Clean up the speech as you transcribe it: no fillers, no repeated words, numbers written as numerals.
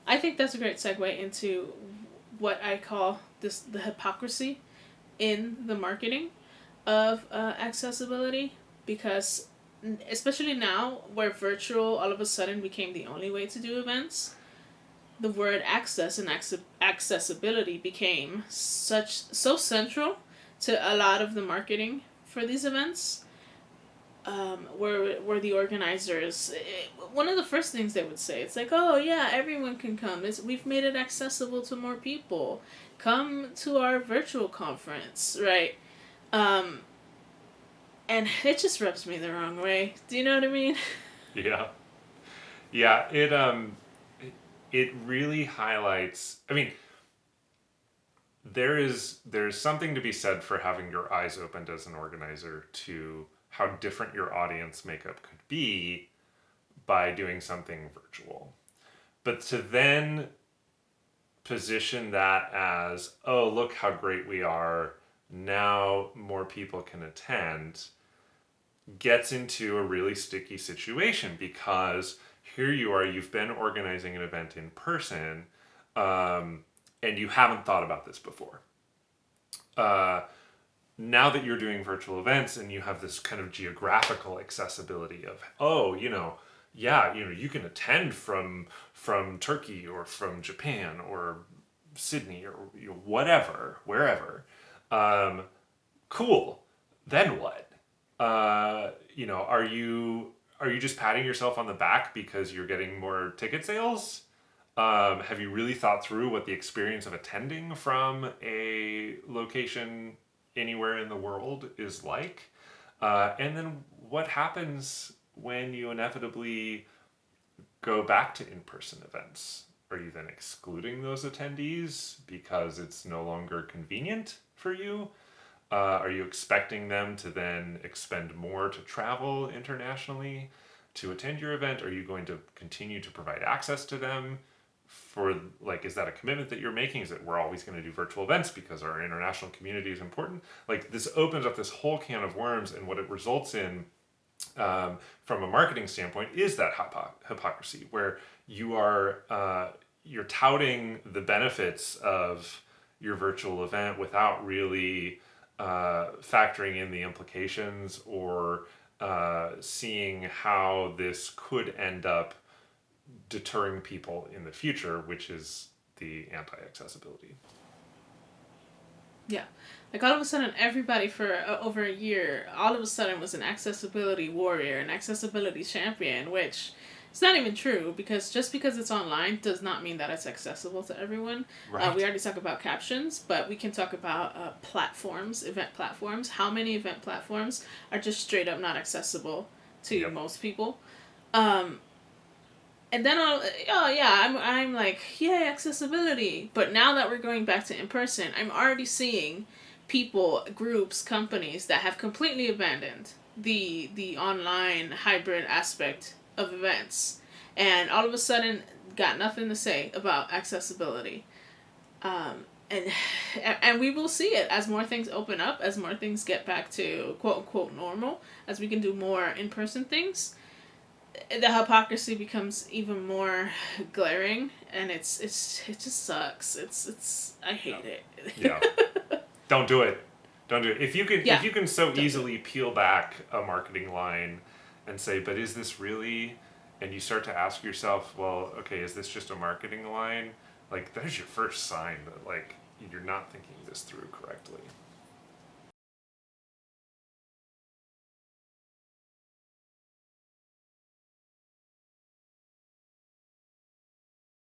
I think that's a great segue into what I call the hypocrisy in the marketing of accessibility, because especially now where virtual all of a sudden became the only way to do events, the word access and accessibility became so central to a lot of the marketing for these events. Where the organizers, one of the first things they would say, it's like, oh yeah, everyone can come. We've made it accessible to more people. Come to our virtual conference, right? Um, and it just rubs me the wrong way. Do you know what I mean? Yeah. Yeah, it really highlights. I mean, there's something to be said for having your eyes opened as an organizer to how different your audience makeup could be by doing something virtual. But to then position that as, oh, look how great we are, now more people can attend, gets into a really sticky situation because here you are, you've been organizing an event in person, and you haven't thought about this before. Uh, Now that you're doing virtual events and you have this kind of geographical accessibility of, oh, yeah, you can attend from Turkey or from Japan or Sydney or whatever, wherever. Um, cool. Then what? Are you just patting yourself on the back because you're getting more ticket sales? Have you really thought through what the experience of attending from a location anywhere in the world is like? And then what happens when you inevitably go back to in-person events? Are you then excluding those attendees because it's no longer convenient for you? Are you expecting them to then expend more to travel internationally to attend your event? Are you going to continue to provide access to them? For like, is that a commitment that you're making? Is it we're always going to do virtual events because our international community is important? Like, this opens up this whole can of worms, and what it results in, from a marketing standpoint, is that hypocrisy where you're touting the benefits of your virtual event without really factoring in the implications or seeing how this could end up deterring people in the future, which is the anti-accessibility. Yeah. Like all of a sudden, everybody for over a year, all of a sudden was an accessibility warrior, an accessibility champion, which it's not even true, because just because it's online does not mean that it's accessible to everyone. We Right. already talked about captions, but we can talk about platforms, event platforms. How many event platforms are just straight up not accessible to Yep. most people? Um, and then oh yeah, I'm like, yay, accessibility. But now that we're going back to in person, I'm already seeing people, groups, companies that have completely abandoned the online hybrid aspect of events, and all of a sudden got nothing to say about accessibility. And and we will see it as more things open up, as more things get back to quote unquote normal, as we can do more in person things. The hypocrisy becomes even more glaring, and it just sucks. It's I Yeah. hate Yeah. it. Don't do it. Don't do it. If Yeah, you can so don't do it. easily peel back a marketing line and say, but is this really? And you start to ask yourself, well, okay, is this just a marketing line? Like, there's your first sign that like you're not thinking this through correctly.